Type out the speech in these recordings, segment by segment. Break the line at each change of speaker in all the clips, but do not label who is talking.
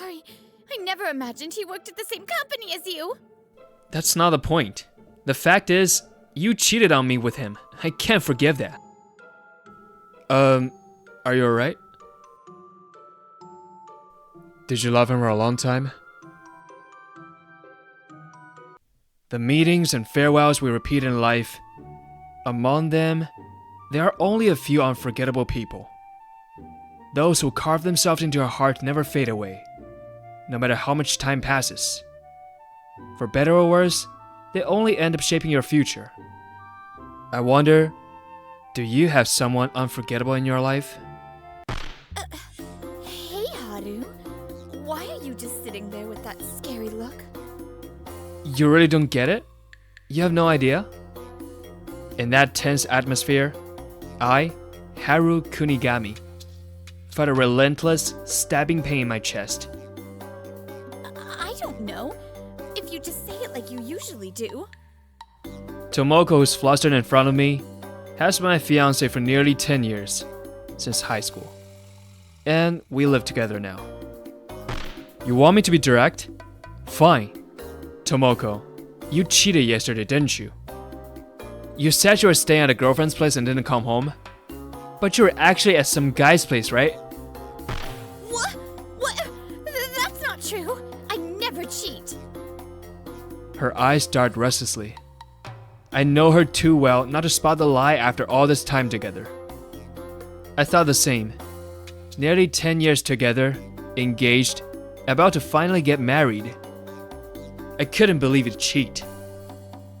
sorry. I never imagined he worked at the same company as you.
That's not the point. The fact is, you cheated on me with him. I can't forgive that. Are you alright? Did you love him for a long time? The meetings and farewells we repeat in life, among them, there are only a few unforgettable people. Those who carve themselves into our heart never fade away, no matter how much time passes. For better or worse, they only end up shaping your future. I wonder, do you have someone unforgettable in your life?
Hey, Haru. Why are you just sitting there with that scary look?
You really don't get it? You have no idea? In that tense atmosphere, I, Haru Kunigami, felt a relentless, stabbing pain in my chest.
I don't know. If you just say it like you usually do.
Tomoko, who's flustered in front of me, has been my fiancé for nearly 10 years, since high school. And we live together now. You want me to be direct? Fine. Tomoko, you cheated yesterday, didn't you? You said you were staying at a girlfriend's place and didn't come home. But you were actually at some guy's place, right?
What? What? That's not true. I never cheat.
Her eyes darted restlessly. I know her too well not to spot the lie after all this time together. I thought the same. Nearly 10 years together, engaged, about to finally get married. I couldn't believe he'd cheat.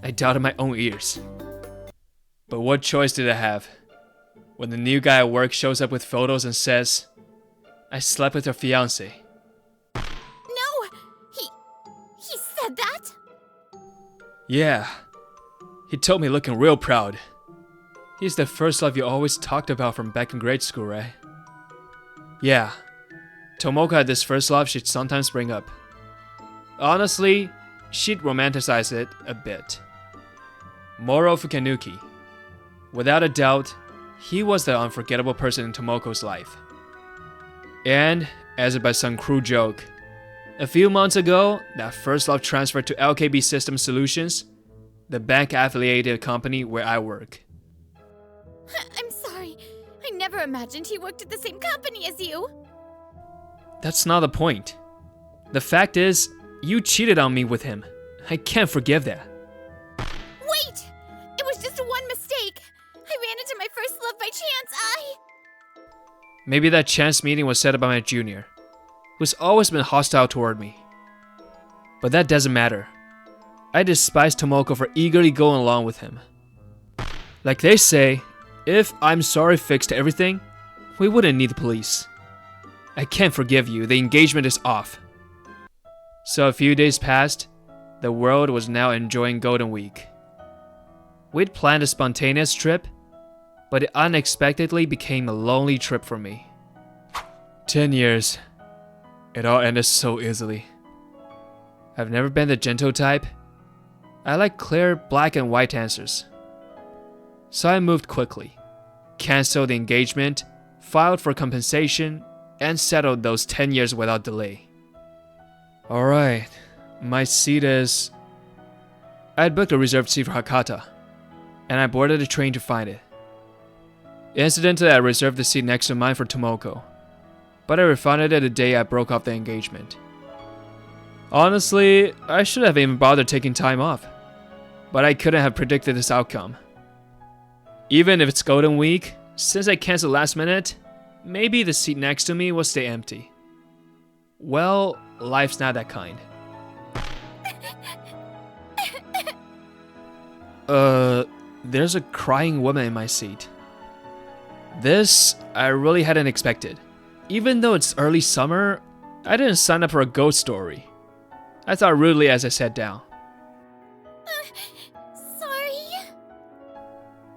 I doubted my own ears. But what choice did I have? When the new guy at work shows up with photos and says, I slept with your fiancé.
No! He said that?
Yeah. He told me looking real proud. He's the first love you always talked about from back in grade school, right? Yeah. Tomoko had this first love she'd sometimes bring up. Honestly, she'd romanticize it a bit. Moro Fukanuki. Without a doubt, he was the unforgettable person in Tomoko's life. And, as if by some cruel joke, a few months ago, that first love transferred to LKB System Solutions, the bank-affiliated company where I work.
I'm sorry. I never imagined he worked at the same company as you.
That's not the point. The fact is, you cheated on me with him. I can't forgive that.
Wait! It was just one mistake. I ran into my first love by chance.
Maybe that chance meeting was set up by my junior, who's always been hostile toward me. But that doesn't matter. I despise Tomoko for eagerly going along with him. Like they say, if I'm sorry fixed everything, we wouldn't need the police. I can't forgive you, the engagement is off. So a few days passed, the world was now enjoying Golden Week. We'd planned a spontaneous trip, but it unexpectedly became a lonely trip for me. 10 years. It all ended so easily. I've never been the gentle type. I like clear black and white answers. So I moved quickly, canceled the engagement, filed for compensation, and settled those 10 years without delay. Alright, my seat is... I had booked a reserved seat for Hakata, and I boarded a train to find it. Incidentally, I reserved the seat next to mine for Tomoko, but I refunded it the day I broke off the engagement. Honestly, I should have even bothered taking time off, but I couldn't have predicted this outcome. Even if it's Golden Week, since I canceled last minute, maybe the seat next to me will stay empty. Well, life's not that kind. There's a crying woman in my seat. This, I really hadn't expected. Even though it's early summer, I didn't sign up for a ghost story. I thought rudely as I sat down.
Sorry.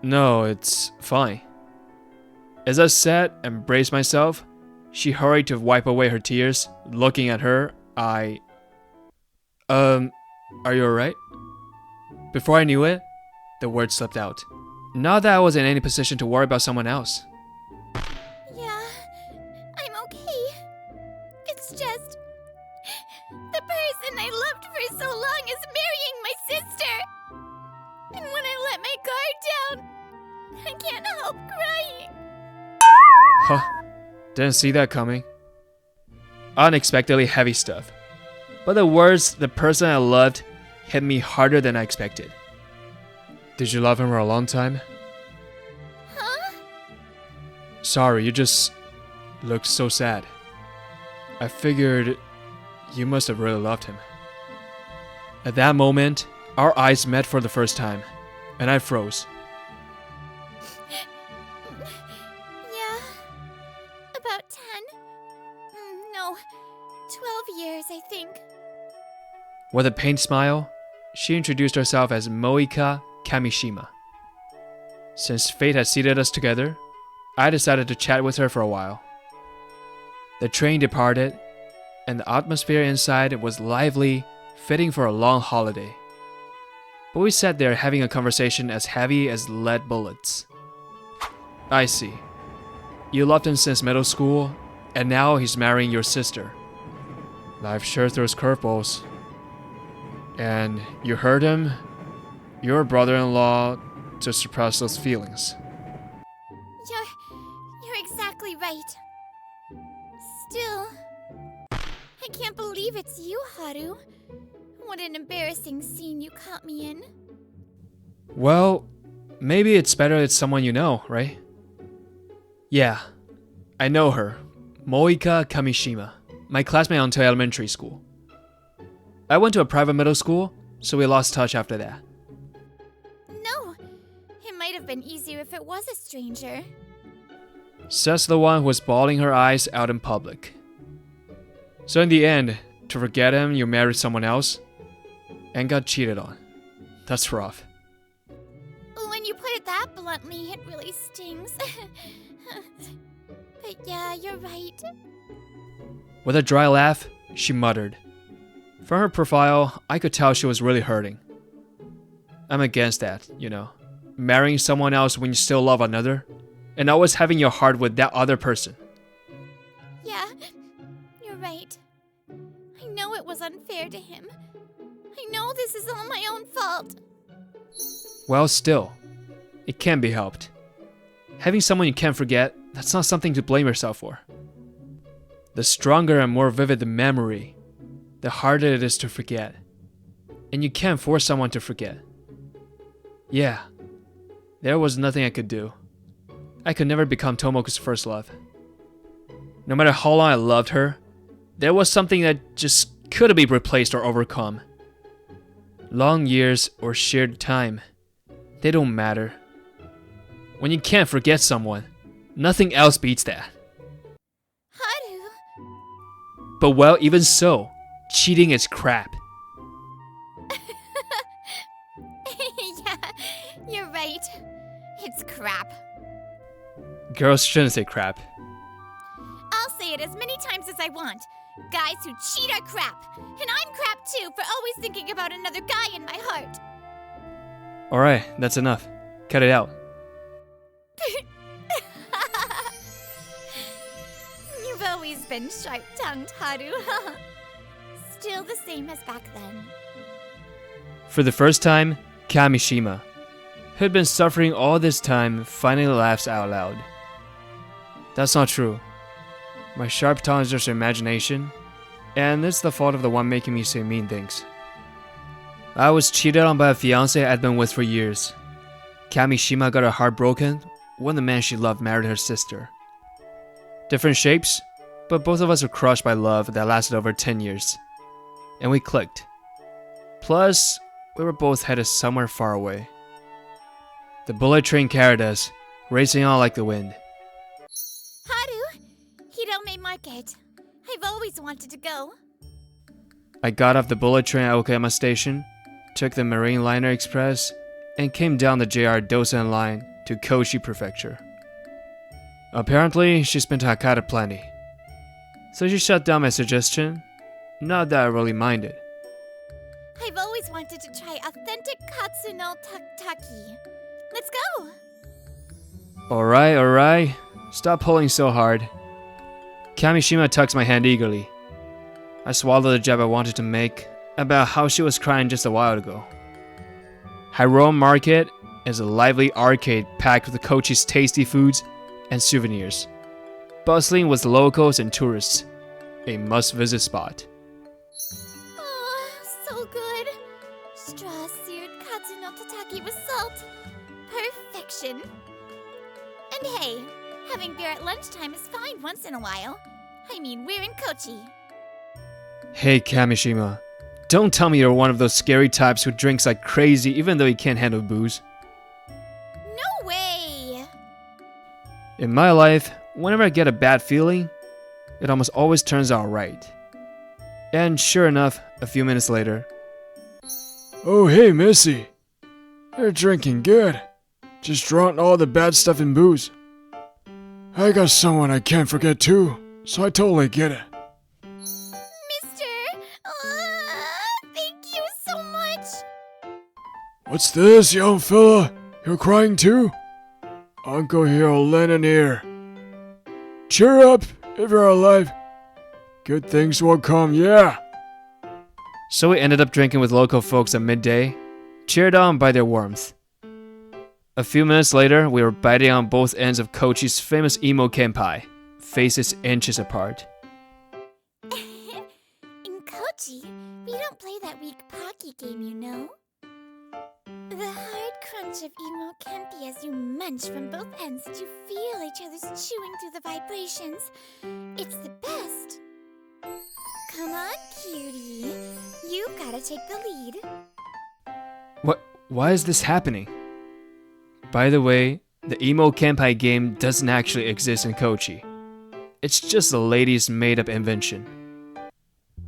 No, it's fine. As I sat and braced myself, she hurried to wipe away her tears. Looking at her, are you alright? Before I knew it, the words slipped out. Not that I was in any position to worry about someone else.
Yeah, I'm okay. It's just, person I loved for so long is marrying my sister. And when I let my guard down, I can't help crying.
Huh. Didn't see that coming. Unexpectedly heavy stuff. But the words "the person I loved" hit me harder than I expected. Did you love him for a long time?
Huh?
Sorry, you just looked so sad. I figured you must have really loved him. At that moment, our eyes met for the first time, and I froze.
Yeah. About 10. No, 12 years, I think.
With a pained smile, she introduced herself as Moeka Kamishima. Since fate had seated us together, I decided to chat with her for a while. The train departed, and the atmosphere inside was lively, fitting for a long holiday. But we sat there having a conversation as heavy as lead bullets. I see. You loved him since middle school, and now he's marrying your sister. Life sure throws curveballs. And you hurt him, your brother-in-law, to suppress those feelings.
You're exactly right. Still, I can't believe it's you, Haru. What an embarrassing scene you caught me in.
Well, maybe it's better it's someone you know, right? Yeah, I know her. Moeka Kamishima, my classmate until elementary school. I went to a private middle school, so we lost touch after that.
No, it might have been easier if it was a stranger.
Says the one who was bawling her eyes out in public. So in the end, to forget him, you married someone else and got cheated on. That's rough.
When you put it that bluntly, it really stings. But yeah, you're right.
With a dry laugh, she muttered. From her profile, I could tell she was really hurting. I'm against that, you know. Marrying someone else when you still love another, and always having your heart with that other person.
Yeah, you're right. I know it was unfair to him. I know this is all my own fault.
Well, still, it can be helped. Having someone you can't forget, that's not something to blame yourself for. The stronger and more vivid the memory, the harder it is to forget. And you can't force someone to forget. Yeah, there was nothing I could do. I could never become Tomoko's first love. No matter how long I loved her, there was something that just couldn't be replaced or overcome. Long years or shared time, they don't matter. When you can't forget someone, nothing else beats that.
Haru.
But well, even so, cheating is crap.
Yeah, you're right. It's crap.
Girls shouldn't say crap.
I'll say it as many times as I want. Guys who cheat are crap. And I'm crap too for always thinking about another guy in my heart.
Alright, that's enough. Cut it out.
You've always been sharp-tongued, Haru. Still the same as back then.
For the first time, Kamishima, who had been suffering all this time, finally laughs out loud. That's not true. My sharp tongue is just her imagination, and it's the fault of the one making me say mean things. I was cheated on by a fiancé I'd been with for years. Kamishima got her heart broken when the man she loved married her sister. Different shapes, but both of us were crushed by love that lasted over 10 years. And we clicked. Plus, we were both headed somewhere far away. The bullet train carried us, racing on like the wind.
Haru, Hirome Market. I've always wanted to go.
I got off the bullet train at Okayama Station, took the Marine Liner Express, and came down the JR Dosan line to Kochi Prefecture. Apparently, she's been to Hakata plenty. So she shut down my suggestion, not that I really minded.
I've always wanted to try authentic katsu no taktaki. Let's go!
Alright. Stop pulling so hard. Kamishima tucks my hand eagerly. I swallowed the jab I wanted to make about how she was crying just a while ago. Hyrule Market is a lively arcade packed with Kochi's tasty foods and souvenirs, bustling with locals and tourists, a must-visit spot.
Oh, so good. Straw-seared katsu no tataki with salt. Perfection. And hey, having beer at lunchtime is fine once in a while. I mean, we're in Kochi.
Hey Kamishima, don't tell me you're one of those scary types who drinks like crazy even though you can't handle booze.
No way!
In my life, whenever I get a bad feeling, it almost always turns out right. And sure enough, a few minutes later...
Oh hey Missy, you're drinking good. Just drunk all the bad stuff in booze. I got someone I can't forget too, so I totally get it.
Mister! Thank you so much!
What's this, young fella? You're crying too? Uncle here will lend an ear. Cheer up if you're alive. Good things will come, yeah.
So we ended up drinking with local folks at midday, cheered on by their warmth. A few minutes later, we were biting on both ends of Kochi's famous emo kenpai, faces inches apart.
In Kochi, we don't play that weak pocky game, you know? The hard crunch of emo kenpai as you munch from both ends and you feel each other's chewing through the vibrations. It's the best. Come on, cutie. You gotta take the lead.
Why is this happening? By the way, the emo kenpai game doesn't actually exist in Kochi. It's just a lady's made-up invention.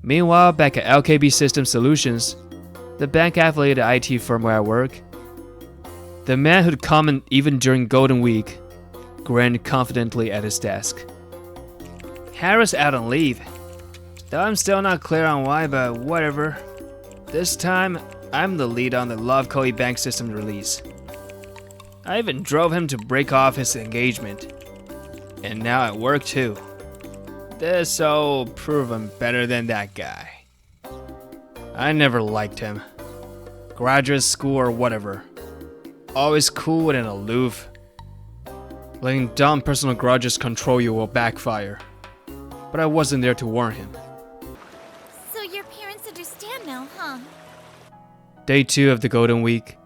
Meanwhile, back at LKB System Solutions, the bank-affiliated IT firm where I work, the man who'd comment even during Golden Week grinned confidently at his desk. Harris out on leave. Though I'm still not clear on why, but whatever. This time, I'm the lead on the Love Koi Bank System release. I even drove him to break off his engagement. And now at work too. This'll prove I'm better than that guy. I never liked him. Graduate school or whatever. Always cool and aloof. Letting dumb personal grudges control you will backfire. But I wasn't there to warn him.
So your parents understand now, huh?
Day 2 of the Golden Week.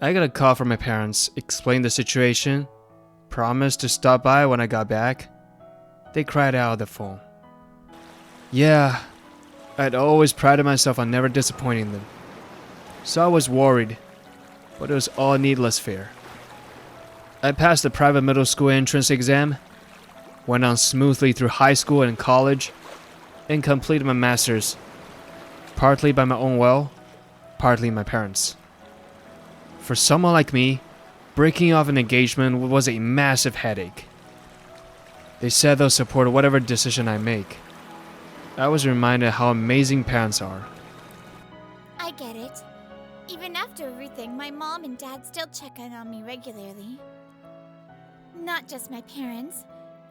I got a call from my parents, explained the situation, promised to stop by when I got back. They cried out on the phone. Yeah, I'd always prided myself on never disappointing them. So I was worried, but it was all needless fear. I passed the private middle school entrance exam, went on smoothly through high school and college, and completed my master's, partly by my own will, partly my parents'. For someone like me, breaking off an engagement was a massive headache. They said they'll support whatever decision I make. I was reminded how amazing parents are.
I get it. Even after everything, my mom and dad still check in on me regularly. Not just my parents,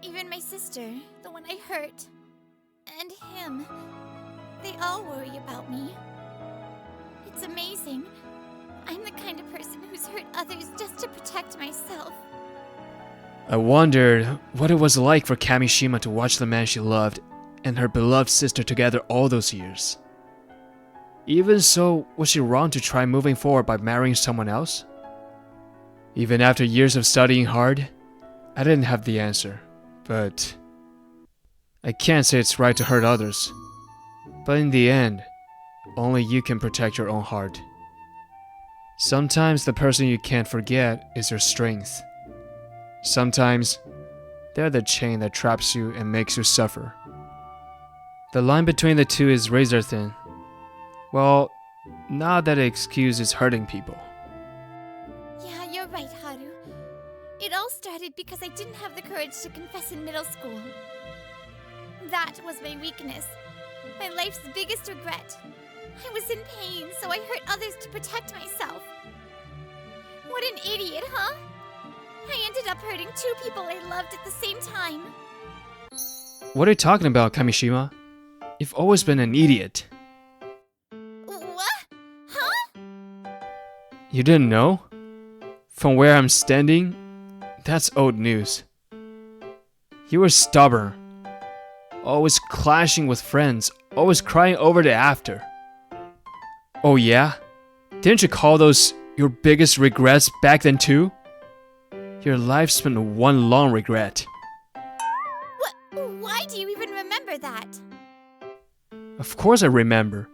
even my sister, the one I hurt, and him. They all worry about me. It's amazing. I'm the kind of person who's hurt others just to protect myself.
I wondered what it was like for Kamishima to watch the man she loved and her beloved sister together all those years. Even so, was she wrong to try moving forward by marrying someone else? Even after years of studying hard, I didn't have the answer, but I can't say it's right to hurt others. But in the end, only you can protect your own heart. Sometimes the person you can't forget is your strength. Sometimes they're the chain that traps you and makes you suffer. The line between the two is razor thin. Well, not that it excuses hurting people.
Yeah, you're right, Haru. It all started because I didn't have the courage to confess in middle school. That was my weakness. My life's biggest regret. I was in pain, so I hurt others to protect myself. What an idiot, huh? I ended up hurting 2 people I loved at the same time.
What are you talking about, Kamishima? You've always been an idiot.
What? Huh?
You didn't know? From where I'm standing, that's old news. You were stubborn. Always clashing with friends. Always crying over the after. Oh yeah? Didn't you call those your biggest regrets back then too? Your life's been one long regret.
What? Why do you even remember that?
Of course I remember.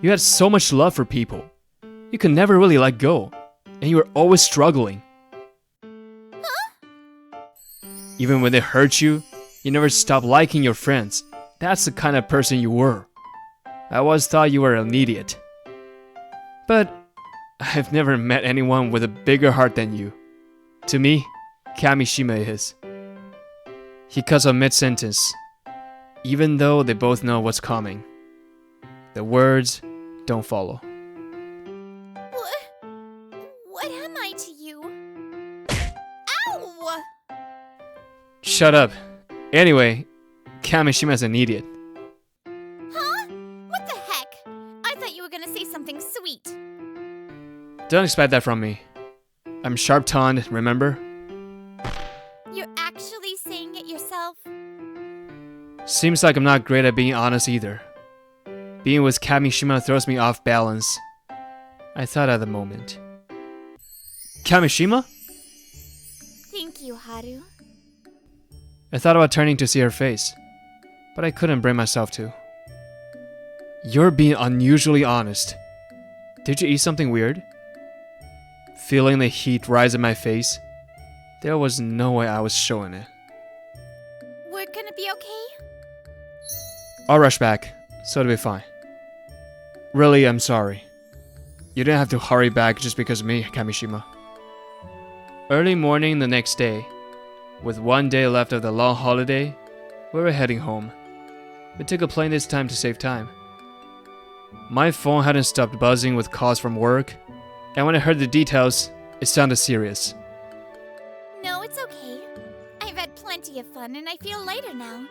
You had so much love for people. You could never really let go. And you were always struggling.
Huh?
Even when they hurt you, you never stopped liking your friends. That's the kind of person you were. I always thought you were an idiot. But I've never met anyone with a bigger heart than you. To me, Kamishima is. He cuts off mid-sentence, even though they both know what's coming. The words don't follow.
What am I to you? Ow!
Shut up. Anyway, Kamishima's an idiot.
Huh? What the heck? I thought you were gonna say something sweet.
Don't expect that from me. I'm sharp-tongued, remember?
You're actually saying it yourself?
Seems like I'm not great at being honest either. Being with Kamishima throws me off balance. I thought at the moment. Kamishima?
Thank you, Haru.
I thought about turning to see her face, but I couldn't bring myself to. You're being unusually honest. Did you eat something weird? Feeling the heat rise in my face, there was no way I was showing it.
We're gonna be okay?
I'll rush back, so it'll be fine. Really, I'm sorry. You didn't have to hurry back just because of me, Kamishima. Early morning the next day, with one day left of the long holiday, we were heading home. We took a plane this time to save time. My phone hadn't stopped buzzing with calls from work, and when I heard the details, it sounded serious.
No, it's okay. I've had plenty of fun and I feel lighter now.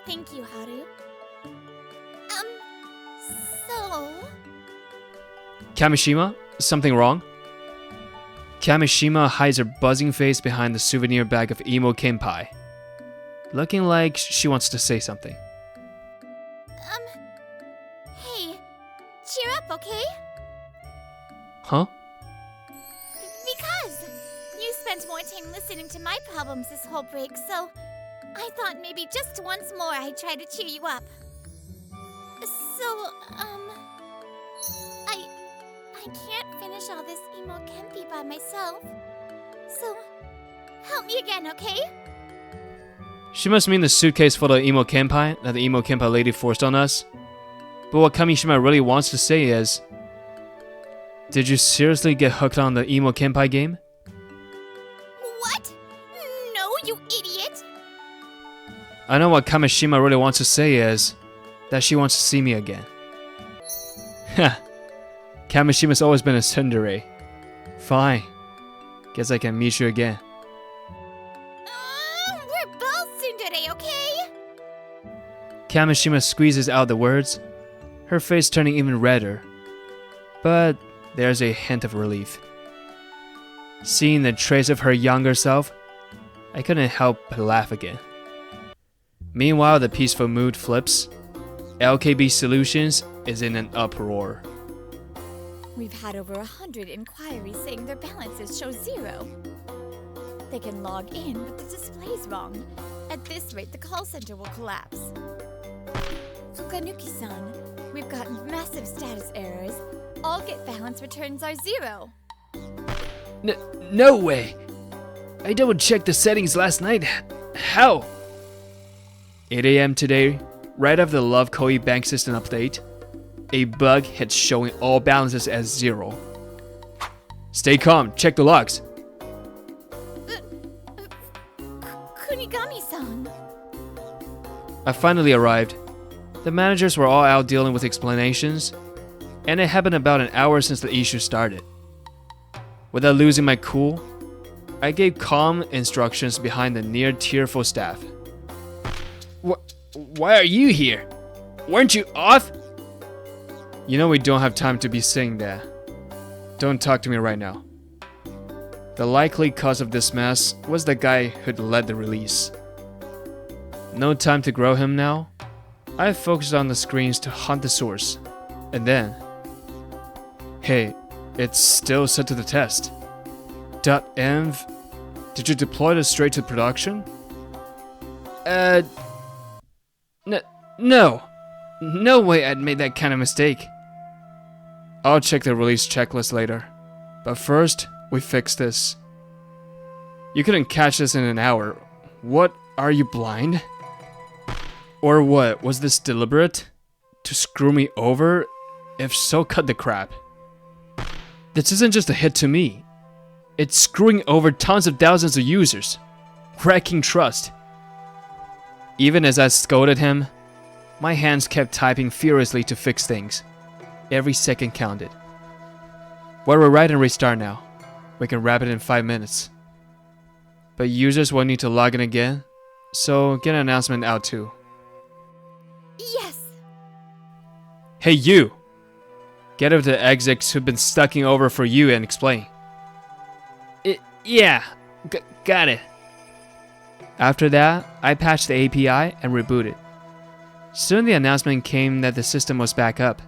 Thank you, Haru. So...
Kamishima, something wrong? Kamishima hides her buzzing face behind the souvenir bag of emo kenpai, looking like she wants to say something.
Hey, cheer up, okay?
Huh?
Because you spent more time listening to my problems this whole break, so I thought maybe just once more I'd try to cheer you up. So, I can't finish all this emo kenpai by myself. So, help me again, okay?
She must mean the suitcase full of emo kenpai that the emo kenpai lady forced on us. But what Kamishima really wants to say is, did you seriously get hooked on the emo kenpai game?
What? No, you idiot!
I know what Kamishima really wants to say is that she wants to see me again. Heh. Kamishima's always been a tsundere. Fine. Guess I can meet you again.
We're both tsundere, okay?
Kamishima squeezes out the words, her face turning even redder. But there's a hint of relief. Seeing the trace of her younger self, I couldn't help but laugh again. Meanwhile, the peaceful mood flips. LKB Solutions is in an uproar.
We've had over 100 inquiries saying their balances show 0. They can log in, but the display's wrong. At this rate, the call center will collapse. Fukanuki-san, we've gotten massive status errors. All get balance returns are 0.
No way! I double checked the settings last night. How? 8 AM today, right after the Love Koi bank system update, a bug hit showing all balances as 0. Stay calm, check the logs.
Kunigami-san.
I finally arrived. The managers were all out dealing with explanations, and it happened about an hour since the issue started. Without losing my cool, I gave calm instructions behind the near tearful staff. Why are you here? Weren't you off? You know we don't have time to be saying that. Don't talk to me right now. The likely cause of this mess was the guy who'd led the release. No time to grow him now. I focused on the screens to hunt the source. And then... Hey, it's still set to the test. .env... Did you deploy this straight to production? No. No way I'd made that kind of mistake. I'll check the release checklist later. But first, we fix this. You couldn't catch this in an hour. What, are you blind? Or what, was this deliberate? To screw me over? If so, cut the crap. This isn't just a hit to me. It's screwing over tons of thousands of users. Wrecking trust. Even as I scolded him, my hands kept typing furiously to fix things. Every second counted. Well, we're right and restart now. We can wrap it in 5 minutes. But users will need to log in again, so get an announcement out too.
Yes.
Hey you! Get over to the execs who've been stucking over for you and explain. Yeah, got it. After that, I patched the API and rebooted. Soon the announcement came that the system was back up.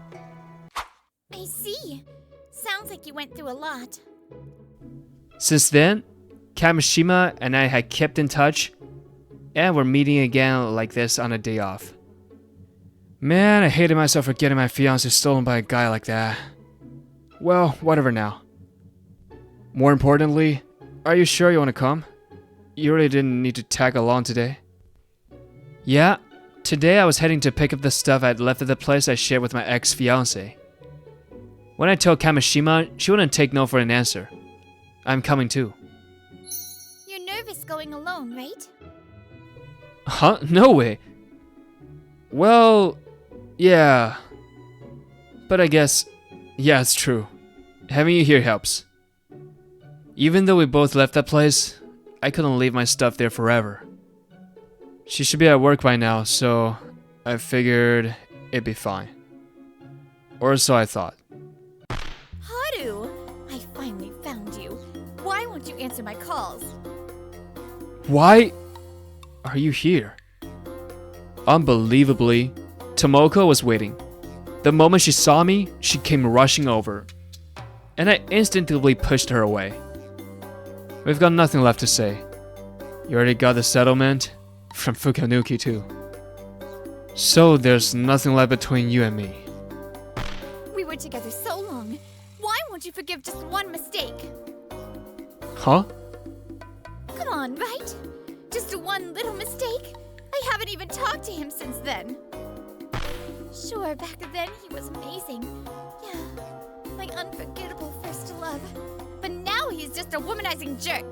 I see. Sounds like you went through a lot.
Since then, Kamishima and I had kept in touch, and we're meeting again like this on a day off. Man, I hated myself for getting my fiancé stolen by a guy like that. Well, whatever now. More importantly, are you sure you want to come? You really didn't need to tag along today. Yeah, today I was heading to pick up the stuff I'd left at the place I shared with my ex-fiancé. When I told Kamishima, she wouldn't take no for an answer. I'm coming too.
You're nervous going alone, right?
Huh? No way. Well, yeah. But I guess, yeah, it's true. Having you here helps. Even though we both left that place, I couldn't leave my stuff there forever. She should be at work by now, so I figured it'd be fine. Or so I thought.
Haru! I finally found you. Why won't you answer my calls?
Why are you here? Unbelievably, Tomoko was waiting. The moment she saw me, she came rushing over. And I instinctively pushed her away. We've got nothing left to say. You already got the settlement? From Fukanuki too. So there's nothing left between you and me.
We were together so long. Why won't you forgive just one mistake?
Huh?
Come on, right? Just one little mistake? I haven't even talked to him since then. Sure, back then he was amazing. Yeah, my unforgettable first love. But now he's just a womanizing jerk.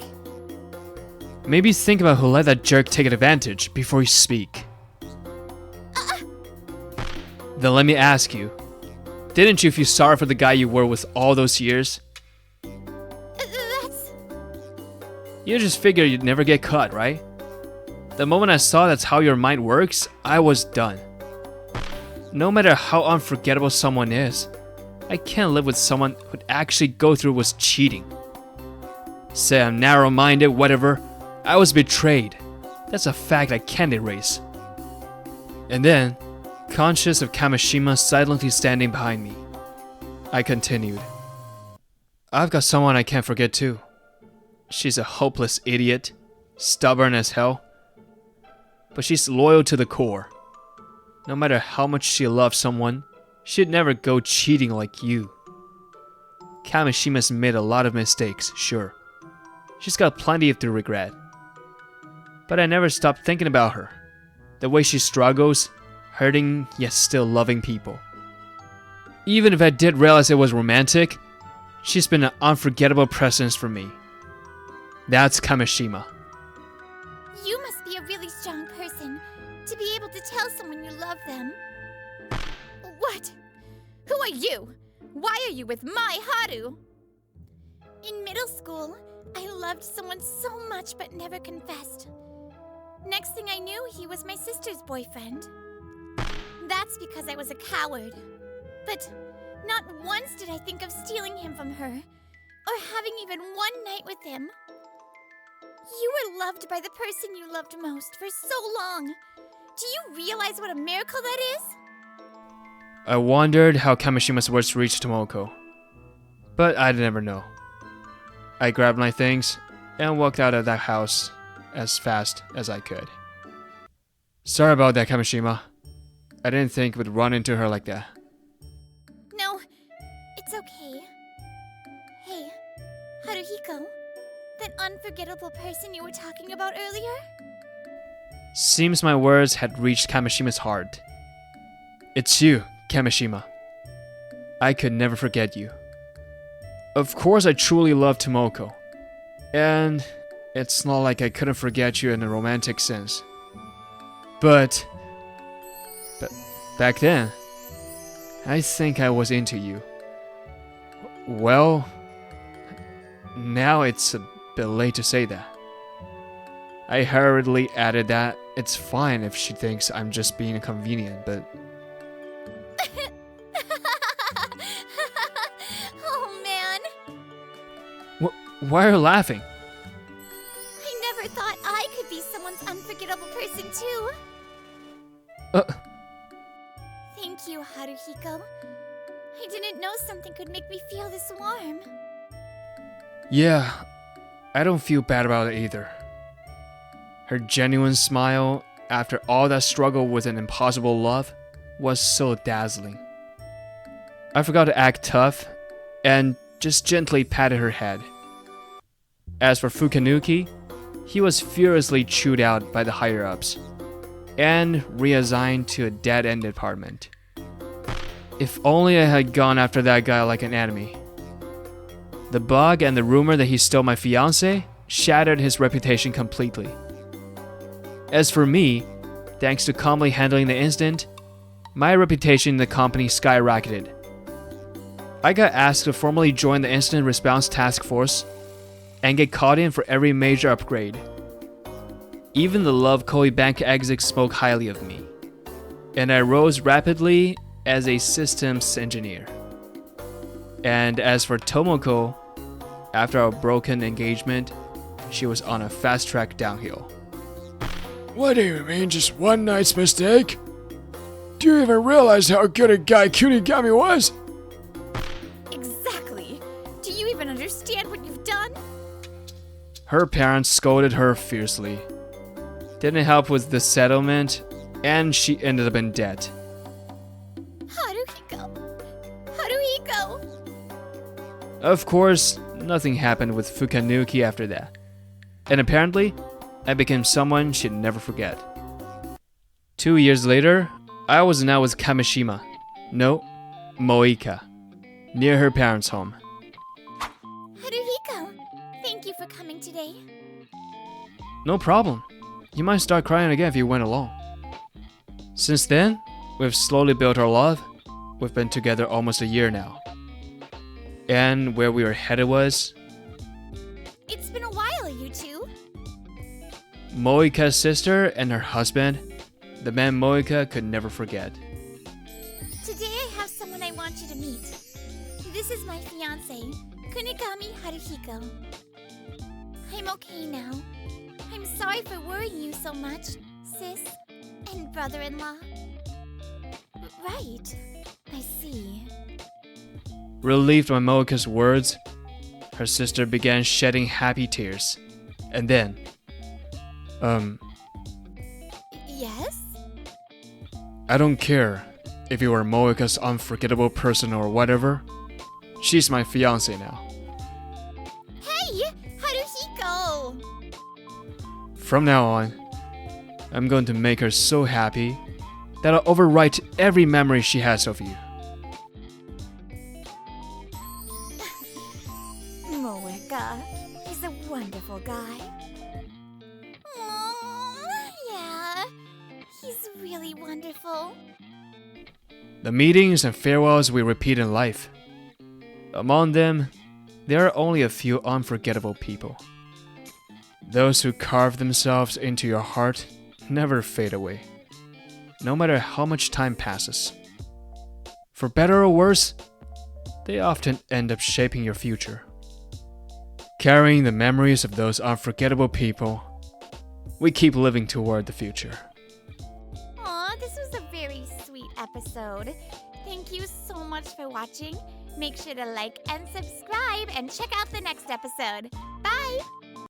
Maybe think about who let that jerk take advantage before you speak. Then let me ask you. Didn't you feel sorry for the guy you were with all those years?
That's...
You just figured you'd never get caught, right? The moment I saw that's how your mind works, I was done. No matter how unforgettable someone is, I can't live with someone who'd actually go through with cheating. Say I'm narrow-minded, whatever. I was betrayed. That's a fact I can't erase. And then, conscious of Kamishima silently standing behind me, I continued. I've got someone I can't forget too. She's a hopeless idiot, stubborn as hell, but she's loyal to the core. No matter how much she loves someone, she'd never go cheating like you. Kamishima's made a lot of mistakes, sure. She's got plenty to regret. But I never stopped thinking about her. The way she struggles, hurting yet still loving people. Even if I did realize it was romantic, she's been an unforgettable presence for me. That's Kamishima.
You must be a really strong person to be able to tell someone you love them. What? Who are you? Why are you with my Haru? In middle school, I loved someone so much but never confessed. Next thing I knew, he was my sister's boyfriend. That's because I was a coward. But not once did I think of stealing him from her, or having even one night with him. You were loved by the person you loved most for so long. Do you realize what a miracle that is?
I wondered how Kamishima's words reached Tomoko, but I'd never know. I grabbed my things and walked out of that house as fast as I could. Sorry about that, Kamishima. I didn't think we'd run into her like that.
No, it's okay. Hey, Haruhiko, that unforgettable person you were talking about earlier?
Seems my words had reached Kamishima's heart. It's you, Kamishima. I could never forget you. Of course I truly love Tomoko. And it's not like I couldn't forget you in a romantic sense. But back then, I think I was into you. Well, now it's a bit late to say that. I hurriedly added that it's fine if she thinks I'm just being inconvenient, but...
Oh man,
Why are you laughing?
I never thought I could be someone's unforgettable person too. Thank you, Haruhiko. I didn't know something could make me feel this warm.
Yeah, I don't feel bad about it either. Her genuine smile, after all that struggle with an impossible love, was so dazzling. I forgot to act tough, and just gently patted her head. As for Fukanuki, he was furiously chewed out by the higher-ups, and reassigned to a dead-end department. If only I had gone after that guy like an enemy. The bug and the rumor that he stole my fiancée shattered his reputation completely. As for me, thanks to calmly handling the incident, my reputation in the company skyrocketed. I got asked to formally join the Incident Response Task Force and get called in for every major upgrade. Even the Love Koi bank execs spoke highly of me, and I rose rapidly as a systems engineer. And as for Tomoko, after our broken engagement, she was on a fast track downhill.
What do you mean, just one night's mistake? Do you even realize how good a guy Kunigami was?
Exactly. Do you even understand what you've done?
Her parents scolded her fiercely. Didn't help with the settlement, and she ended up in debt.
Haruhiko!
Of course, nothing happened with Fukanuki after that. And apparently, I became someone she'd never forget. 2 years later, I was now with Kamishima. No, Moeka. Near her parents' home.
Haruhiko, thank you for coming today.
No problem. You might start crying again if you went along. Since then, we've slowly built our love. We've been together almost a year now. And where we were headed was...
It's been a while, you two.
Moeka's sister and her husband, the man Moeka could never forget.
Today I have someone I want you to meet. This is my fiancé, Kunigami Haruhiko. I'm okay now. I'm sorry for worrying you so much, sis and brother-in-law. Right, I see.
Relieved by Moeka's words, her sister began shedding happy tears. And then...
Yes?
I don't care if you are Moeka's unforgettable person or whatever. She's my fiancé now.
Hey, Haruhiko!
From now on, I'm going to make her so happy that I'll overwrite every memory she has of you.
Moeka is a wonderful guy. Yeah, he's really wonderful.
The meetings and farewells we repeat in life. Among them, there are only a few unforgettable people. Those who carve themselves into your heart never fade away. no matter how much time passes. For better or worse, they often end up shaping your future. Carrying the memories of those unforgettable people, we keep living toward the future.
Aw, this was a very sweet episode. Thank you so much for watching. Make sure to like and subscribe and check out the next episode. Bye!